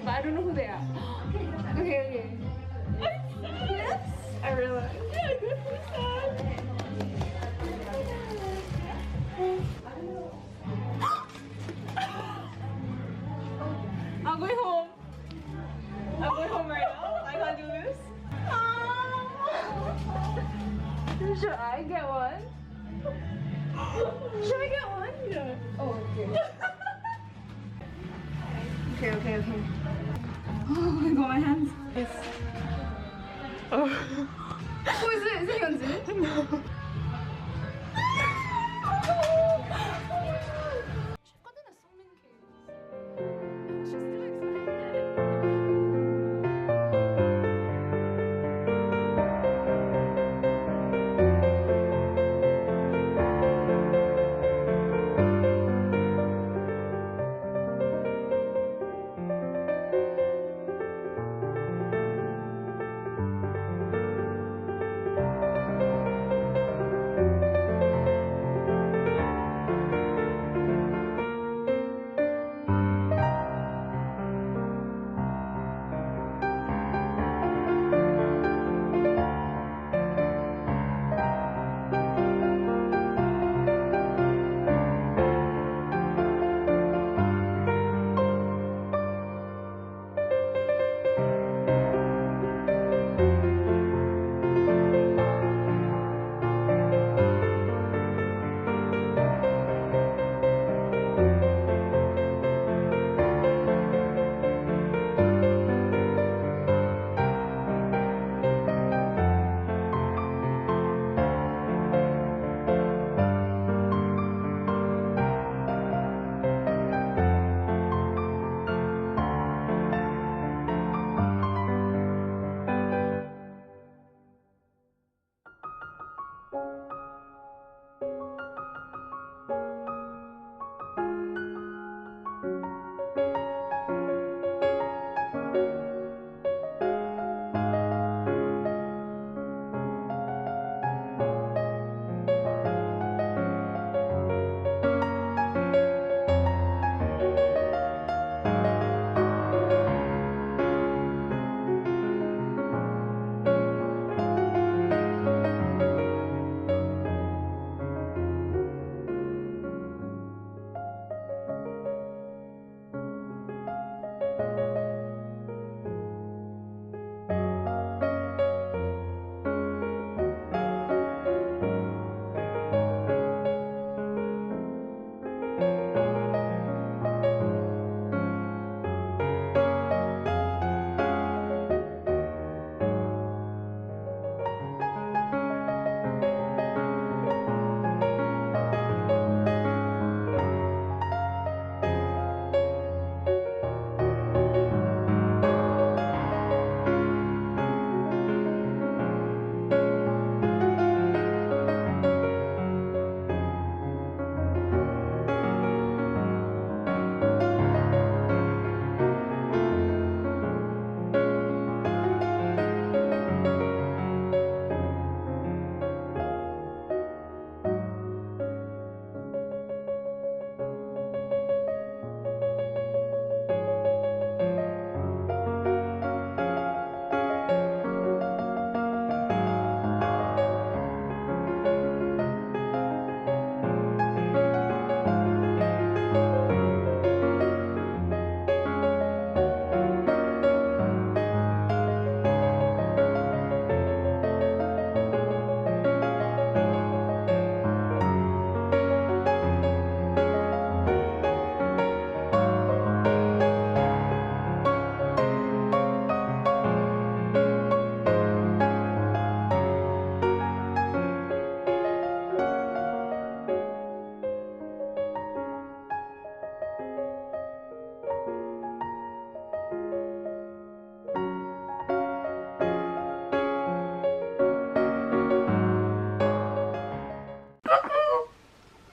but I don't know who they are. Okay, okay. Yes, I realized. I'm going home. I'm going home right now. I can't do this. Should I get one? Should I get one? Yeah. Oh, okay. Okay. Oh, I got my hands. Yes. Oh. Who is it? Is it Hyunjin? No.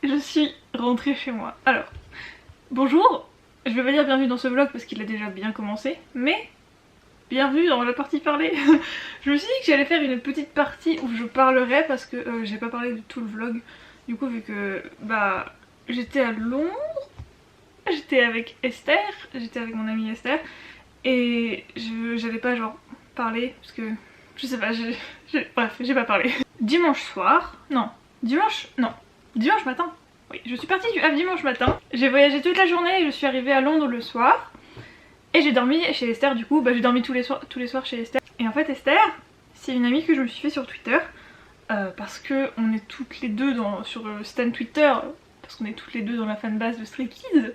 Je suis rentrée chez moi. Alors, bonjour, je vais pas dire bienvenue dans ce vlog parce qu'il a déjà bien commencé, mais bienvenue dans la partie parlée. Je me suis dit que j'allais faire une petite partie où je parlerai parce que j'ai pas parlé de tout le vlog. Du coup, vu que bah j'étais à Londres, j'étais avec Esther, j'étais avec mon amie Esther, et j'allais pas genre parler, parce que je sais pas, bref, j'ai pas parlé. Dimanche soir, dimanche matin, oui, je suis partie du Havre dimanche matin, j'ai voyagé toute la journée et je suis arrivée à Londres le soir, et j'ai dormi chez Esther du coup, j'ai dormi tous les soirs chez Esther. Et en fait Esther, c'est une amie que je me suis fait sur Twitter, parce que on est toutes les deux sur Stan Twitter, parce qu'on est toutes les deux dans la fanbase de Stray Kids,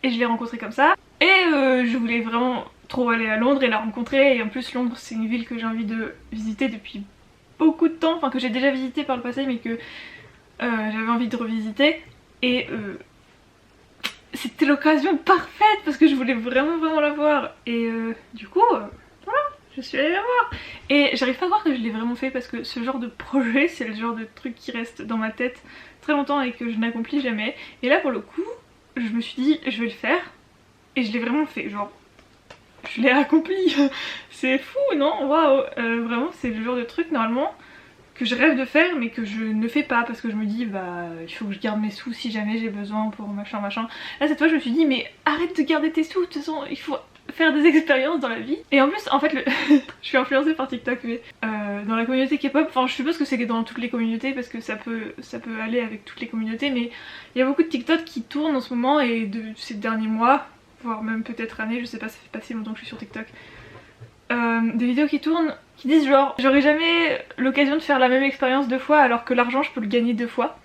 et je l'ai rencontrée comme ça. Et je voulais vraiment trop aller à Londres et la rencontrer, et en plus Londres c'est une ville que j'ai envie de visiter depuis beaucoup de temps, enfin que j'ai déjà visité par le passé mais que j'avais envie de revisiter, et c'était l'occasion parfaite parce que je voulais vraiment la voir, et du coup voilà, je suis allée la voir. Et j'arrive pas à croire que je l'ai vraiment fait, parce que ce genre de projet c'est le genre de truc qui reste dans ma tête très longtemps et que je n'accomplis jamais, et là pour le coup je me suis dit je vais le faire, et je l'ai vraiment fait, genre je l'ai accompli. C'est fou non? Waouh, vraiment c'est le genre de truc normalement que je rêve de faire mais que je ne fais pas, parce que je me dis bah il faut que je garde mes sous si jamais j'ai besoin pour machin. Là cette fois je me suis dit mais arrête de garder tes sous, de toute façon il faut faire des expériences dans la vie. Et en plus en fait je suis influencée par TikTok, mais dans la communauté K-pop, enfin je suppose que c'est dans toutes les communautés parce que ça peut aller avec toutes les communautés, mais il y a beaucoup de TikTok qui tournent en ce moment, et de ces derniers mois, voire même peut-être années, je sais pas, ça fait pas si longtemps que je suis sur TikTok, des vidéos qui tournent qui disent genre j'aurai jamais l'occasion de faire la même expérience 2 fois alors que l'argent je peux le gagner 2 fois.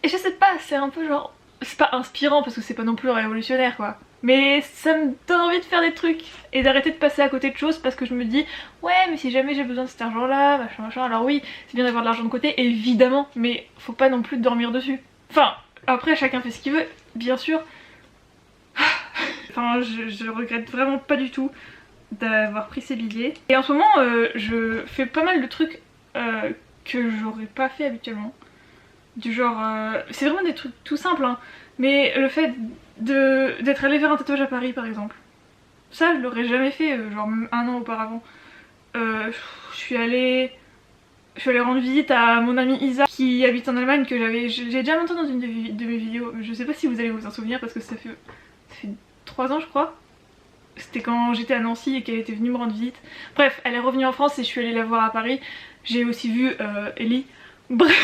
Et je sais pas, c'est un peu genre, c'est pas inspirant parce que c'est pas non plus révolutionnaire quoi, mais ça me donne envie de faire des trucs et d'arrêter de passer à côté de choses, parce que je me dis ouais mais si jamais j'ai besoin de cet argent là, machin, alors oui c'est bien d'avoir de l'argent de côté évidemment, mais faut pas non plus dormir dessus. Enfin après chacun fait ce qu'il veut bien sûr. Enfin je regrette vraiment pas du tout d'avoir pris ces billets. Et en ce moment je fais pas mal de trucs que j'aurais pas fait habituellement. Du genre, c'est vraiment des trucs tout simples hein, mais le fait d'être allée faire un tatouage à Paris par exemple, ça je l'aurais jamais fait genre même 1 an auparavant. Je suis allée rendre visite à mon amie Isa qui habite en Allemagne, que j'ai déjà montré dans une de mes vidéos, je sais pas si vous allez vous en souvenir parce que ça fait 3 ans je crois. C'était quand j'étais à Nancy et qu'elle était venue me rendre visite. Bref, elle est revenue en France et je suis allée la voir à Paris. J'ai aussi vu Ellie. Bref,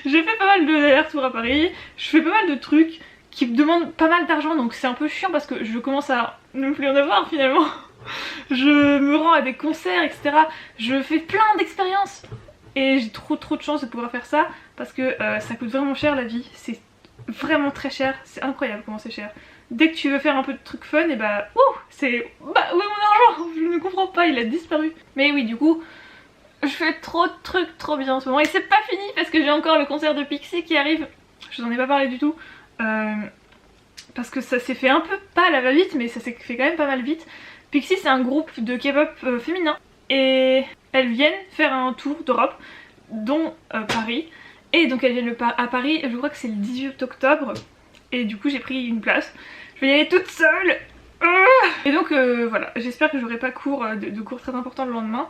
j'ai fait pas mal d'allers-retours à Paris. Je fais pas mal de trucs qui me demandent pas mal d'argent, donc c'est un peu chiant parce que je commence à ne plus en avoir finalement. Je me rends à des concerts, etc. Je fais plein d'expériences. Et j'ai trop de chance de pouvoir faire ça, parce que ça coûte vraiment cher la vie. C'est vraiment très cher, c'est incroyable comment c'est cher. Dès que tu veux faire un peu de trucs fun, et bah c'est bah où est mon argent? Je ne comprends pas, il a disparu. Mais oui, du coup je fais trop de trucs trop bien en ce moment, et c'est pas fini parce que j'ai encore le concert de Pixie qui arrive. Je vous en ai pas parlé du tout parce que ça s'est fait un peu pas à la va-vite, mais ça s'est fait quand même pas mal vite. Pixie c'est un groupe de K-pop féminin, et elles viennent faire un tour d'Europe, dont Paris. Et donc elles viennent à Paris, je crois que c'est le 18 octobre, et du coup j'ai pris une place. Je vais y aller toute seule. Et donc voilà, j'espère que j'aurai pas de cours très important le lendemain,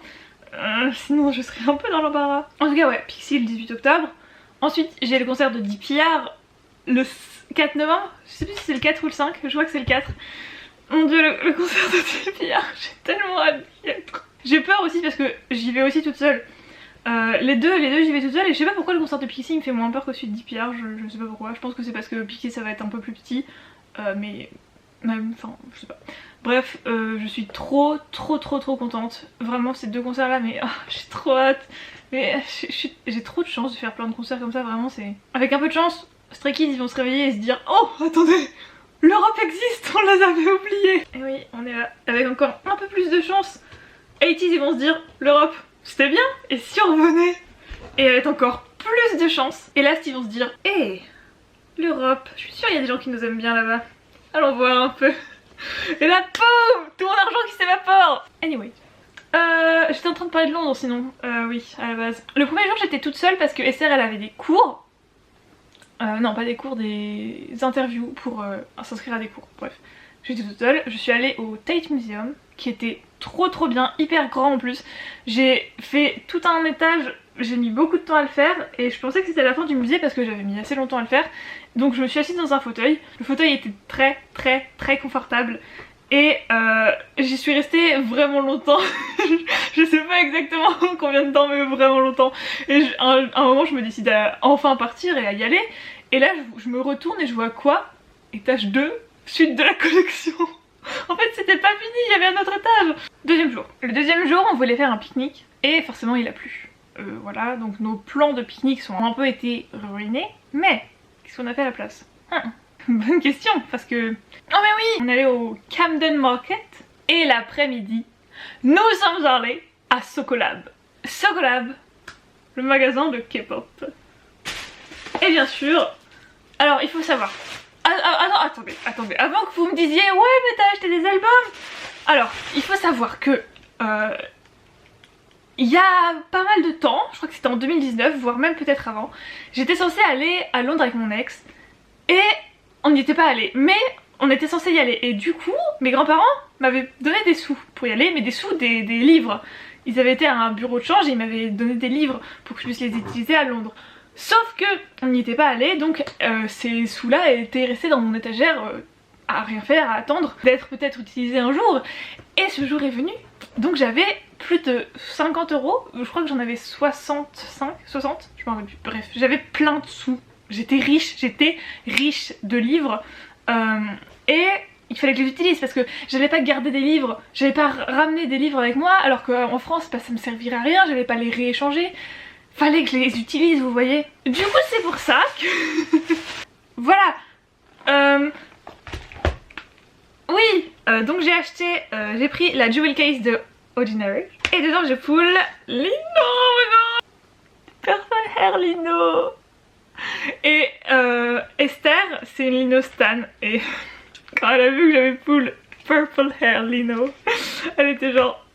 sinon je serai un peu dans l'embarras. En tout cas ouais, Pixie le 18 octobre. Ensuite j'ai le concert de DPR le 4 novembre, je sais plus si c'est le 4 ou le 5, je crois que c'est le 4. Mon dieu, le concert de DPR, j'ai tellement hâte d'y être. J'ai peur aussi parce que j'y vais aussi toute seule. Les deux j'y vais toute seule, et je sais pas pourquoi le concert de Pixie me fait moins peur que celui de DPR, je sais pas pourquoi. Je pense que c'est parce que Pixie ça va être un peu plus petit, mais même, enfin je sais pas. Bref, je suis trop contente. Vraiment ces 2 concerts là, mais j'ai trop hâte. Mais j'ai trop de chance de faire plein de concerts comme ça, vraiment c'est... Avec un peu de chance, Stray Kids ils vont se réveiller et se dire oh attendez, l'Europe existe, on les avait oubliés. Et oui, on est là. Avec encore un peu plus de chance, 80s ils vont se dire l'Europe c'était bien, et si on revenait? Et avec encore plus de chance, et là ils vont se dire hé, l'Europe, je suis sûre il y a des gens qui nous aiment bien là-bas, allons voir un peu. Et là poum, tout mon argent qui s'évapore. Anyway, j'étais en train de parler de Londres sinon, oui à la base. Le premier jour j'étais toute seule parce que Esther elle avait des cours. Non pas des cours, des interviews pour s'inscrire à des cours, bref. J'étais toute seule, je suis allée au Tate Museum qui était trop bien, hyper grand en plus. J'ai fait tout un étage, j'ai mis beaucoup de temps à le faire et je pensais que c'était la fin du musée parce que j'avais mis assez longtemps à le faire. Donc je me suis assise dans un fauteuil, le fauteuil était très confortable et j'y suis restée vraiment longtemps. Je sais pas exactement combien de temps mais vraiment longtemps. Et à un moment je me décide à enfin partir et à y aller et là je me retourne et je vois quoi? Étage 2, suite de la collection. En fait c'était pas fini, il y avait un autre étage. Deuxième jour. Le deuxième jour on voulait faire un pique-nique et forcément il a plu. Voilà, donc nos plans de pique-nique sont un peu été ruinés. Mais qu'est-ce qu'on a fait à la place? Bonne question parce que... Oh mais oui, on est allé au Camden Market et l'après-midi nous sommes allés à Socolab. Socolab, le magasin de K-pop. Et bien sûr, alors il faut savoir... attendez, avant que vous me disiez ouais mais t'as acheté des albums. Alors il faut savoir que il y a pas mal de temps, je crois que c'était en 2019 voire même peut-être avant, j'étais censée aller à Londres avec mon ex et on n'y était pas allé, mais on était censé y aller et du coup mes grands-parents m'avaient donné des sous pour y aller, mais des sous des livres. Ils avaient été à un bureau de change et ils m'avaient donné des livres pour que je puisse les utiliser à Londres. Sauf que on n'y était pas allé, donc ces sous-là étaient restés dans mon étagère à rien faire, à attendre d'être peut-être utilisés un jour. Et ce jour est venu, donc j'avais plus de 50 €, je crois que j'en avais 60, je m'en rappelle plus, bref, j'avais plein de sous. J'étais riche de livres et il fallait que je les utilise parce que j'allais pas garder des livres, j'allais pas ramener des livres avec moi alors qu'en France bah, ça me servirait à rien, j'allais pas les rééchanger. Fallait que je les utilise, vous voyez. Du coup c'est pour ça que... Voilà. Oui, donc j'ai acheté, j'ai pris la Jewel Case de Ordinary. Et dedans j'ai pull Lino, Purple Hair Lino. Et Esther, c'est une Lino Stan. Et quand elle a vu que j'avais pull Purple Hair Lino, elle était genre...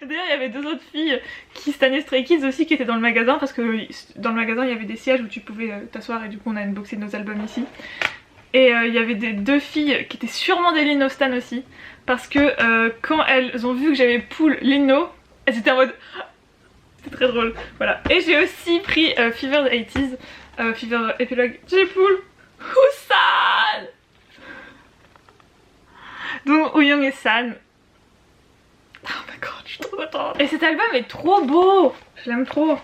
D'ailleurs il y avait deux autres filles qui stanaient Stray Kids aussi qui étaient dans le magasin parce que dans le magasin il y avait des sièges où tu pouvais t'asseoir et du coup on a unboxé nos albums ici. Et il y avait deux filles qui étaient sûrement des Lino Stan aussi parce que quand elles ont vu que j'avais pull Lino, elles étaient en mode... C'était très drôle, voilà. Et j'ai aussi pris Fever the 80s, Fever Epilogue, j'ai pull Husan. Donc Wooyoung et San. Oh my god, je suis trop contente. Et cet album est trop beau, je l'aime trop.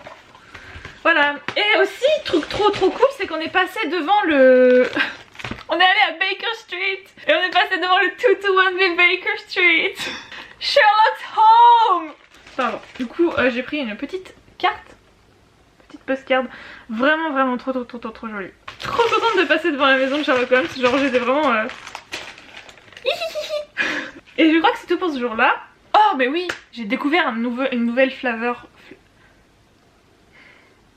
Voilà, et aussi truc trop cool, c'est qu'on est passé devant le... On est allé à Baker Street et on est passé devant le 221B Baker Street. Sherlock's Home. Pardon. Du coup j'ai pris une petite carte, petite postcard, vraiment trop jolie. Trop contente de passer devant la maison de Sherlock Holmes, genre j'étais vraiment... Et je crois que c'est tout pour ce jour là. Oh mais oui, j'ai découvert une nouvelle flavor,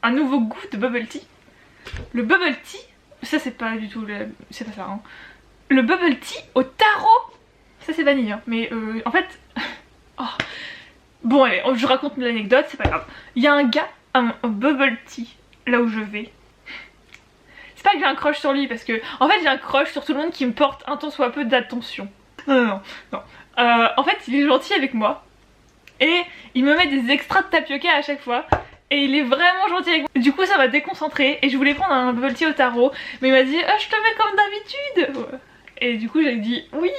un nouveau goût de bubble tea. Le bubble tea, ça c'est pas du tout, c'est pas ça hein. Le bubble tea au taro, ça c'est vanille hein. Mais en fait, oh. Bon allez, je raconte l'anecdote, c'est pas grave. Il y a un gars, un bubble tea, là où je vais. C'est pas que j'ai un crush sur lui parce que, en fait j'ai un crush sur tout le monde qui me porte un tant soit peu d'attention. Non. En fait il est gentil avec moi et il me met des extras de tapioca à chaque fois et il est vraiment gentil avec moi. Du coup ça m'a déconcentrée et je voulais prendre un bubble tea au taro mais il m'a dit je te mets comme d'habitude. Et du coup j'ai dit oui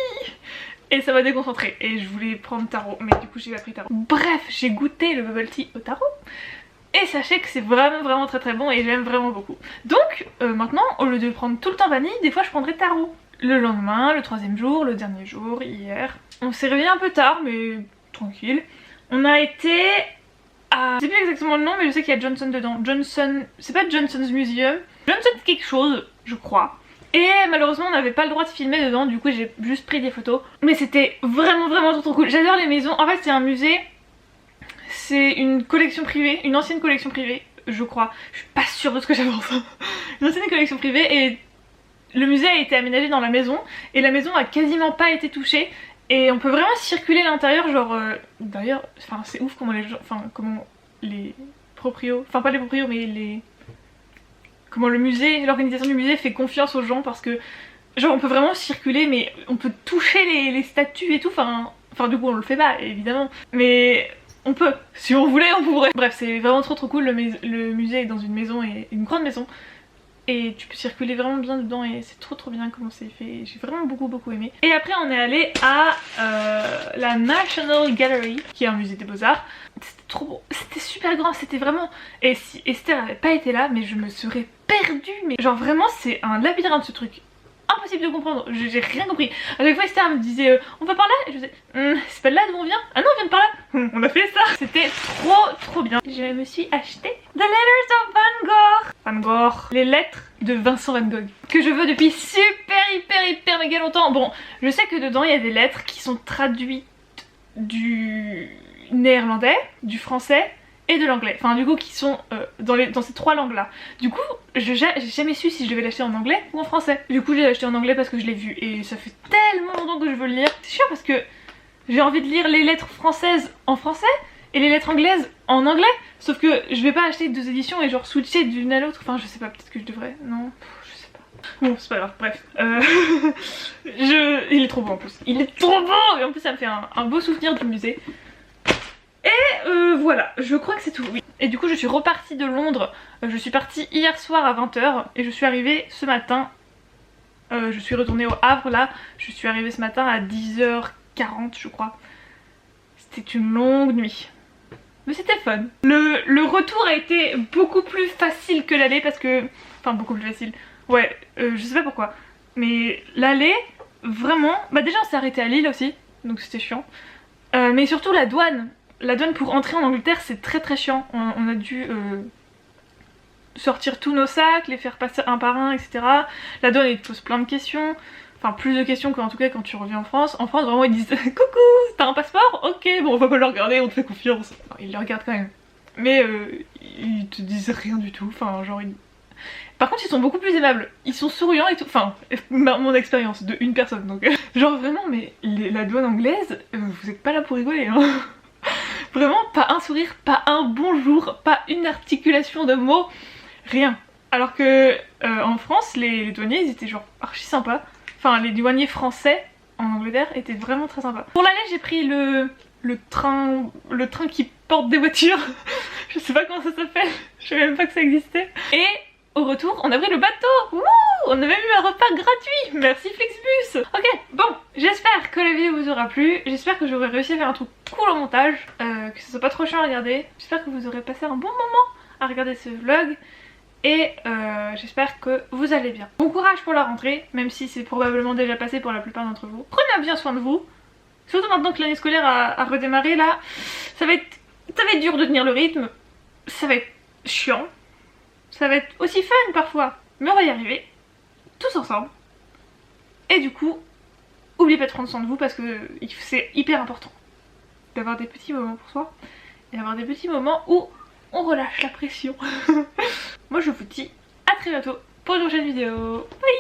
et ça m'a déconcentrée et je voulais prendre taro mais du coup j'ai pas pris taro. Bref, j'ai goûté le bubble tea au taro et sachez que c'est vraiment très bon et j'aime vraiment beaucoup. Donc maintenant au lieu de prendre tout le temps vanille, des fois je prendrai taro. Le lendemain, le troisième jour, le dernier jour, hier. On s'est réveillé un peu tard mais tranquille. On a été à... Je sais plus exactement le nom mais je sais qu'il y a Johnson dedans. Johnson... C'est pas Johnson's Museum. Johnson quelque chose, je crois. Et malheureusement on n'avait pas le droit de filmer dedans, du coup j'ai juste pris des photos. Mais c'était vraiment trop cool. J'adore les maisons. En fait c'est un musée. C'est une collection privée, une ancienne collection privée, je crois. Je suis pas sûre de ce que j'avance. Une ancienne collection privée et... Le musée a été aménagé dans la maison et la maison a quasiment pas été touchée et on peut vraiment circuler à l'intérieur genre d'ailleurs enfin c'est ouf comment les gens, enfin comment les proprios, enfin pas les proprios mais les... Comment le musée, l'organisation du musée fait confiance aux gens parce que genre on peut vraiment circuler mais on peut toucher les statues et tout, enfin Enfin du coup on le fait pas évidemment, mais on peut, si on voulait on pourrait. Bref, c'est vraiment trop cool, le musée est dans une maison, et une grande maison, et tu peux circuler vraiment bien dedans et c'est trop bien comment c'est fait, j'ai vraiment beaucoup aimé. Et après on est allé à la National Gallery, qui est un musée des beaux-arts. C'était trop beau, c'était super grand, c'était vraiment... Et si Esther avait pas été là, mais je me serais perdue, mais genre vraiment c'est un labyrinthe ce truc. Impossible de comprendre, j'ai rien compris. À chaque fois Esther me disait on va par là, et je disais c'est pas de là d'où on vient. Ah non on vient de par là. On a fait ça. C'était trop bien. Je me suis acheté The Letters of Van Gogh. Van Gogh, les lettres de Vincent Van Gogh, que je veux depuis hyper méga longtemps. Bon, je sais que dedans il y a des lettres qui sont traduites du néerlandais, du français et de l'anglais, enfin du coup qui sont dans ces trois langues là. Du coup j'ai jamais su si je devais l'acheter en anglais ou en français. Du coup j'ai acheté en anglais parce que je l'ai vu et ça fait tellement longtemps que je veux le lire. C'est chiant parce que j'ai envie de lire les lettres françaises en français et les lettres anglaises en anglais, sauf que je vais pas acheter deux éditions et genre switcher d'une à l'autre. Enfin je sais pas, peut-être que je devrais, non, je sais pas. Bon c'est pas grave, bref. Il est trop beau en plus, il est trop beau, et en plus ça me fait un beau souvenir du musée. Et voilà, je crois que c'est tout, oui. Et du coup je suis repartie de Londres, je suis partie hier soir à 20 h et je suis arrivée ce matin, je suis retournée au Havre là, je suis arrivée ce matin à 10h40 je crois. C'était une longue nuit, mais c'était fun. Le retour a été beaucoup plus facile que l'aller parce que... Enfin beaucoup plus facile, ouais, je sais pas pourquoi. Mais l'aller, vraiment... Bah déjà on s'est arrêté à Lille aussi, donc c'était chiant. Mais surtout la douane pour entrer en Angleterre c'est très chiant. On a dû sortir tous nos sacs, les faire passer un par un, etc. La douane ils te pose plein de questions, enfin plus de questions qu'en tout cas quand tu reviens en France. En France vraiment ils disent coucou, t'as un passeport? Ok, bon on va pas le regarder, on te fait confiance. Enfin, ils le regardent quand même, mais ils te disent rien du tout, enfin genre Par contre ils sont beaucoup plus aimables, ils sont souriants et tout, enfin mon expérience de une personne donc genre vraiment, mais la douane anglaise, vous êtes pas là pour rigoler hein. Vraiment pas un sourire, pas un bonjour, pas une articulation de mots, rien. Alors que en France les douaniers ils étaient genre archi sympas, enfin les douaniers français en Angleterre étaient vraiment très sympas. Pour l'aller j'ai pris le train qui porte des voitures, je sais pas comment ça s'appelle, je savais même pas que ça existait. Et au retour, on a pris le bateau. Wouh, on a même eu un repas gratuit. Merci Flixbus. Ok, bon, j'espère que la vidéo vous aura plu. J'espère que j'aurai réussi à faire un truc cool au montage, que ce soit pas trop chiant à regarder. J'espère que vous aurez passé un bon moment à regarder ce vlog. Et j'espère que vous allez bien. Bon courage pour la rentrée, même si c'est probablement déjà passé pour la plupart d'entre vous. Prenez bien soin de vous. Surtout maintenant que l'année scolaire a redémarré là. Ça va être dur de tenir le rythme. Ça va être chiant. Ça va être aussi fun parfois, mais on va y arriver, tous ensemble. Et du coup, n'oubliez pas de prendre soin de vous parce que c'est hyper important d'avoir des petits moments pour soi et d'avoir des petits moments où on relâche la pression. Moi je vous dis à très bientôt pour une prochaine vidéo. Bye.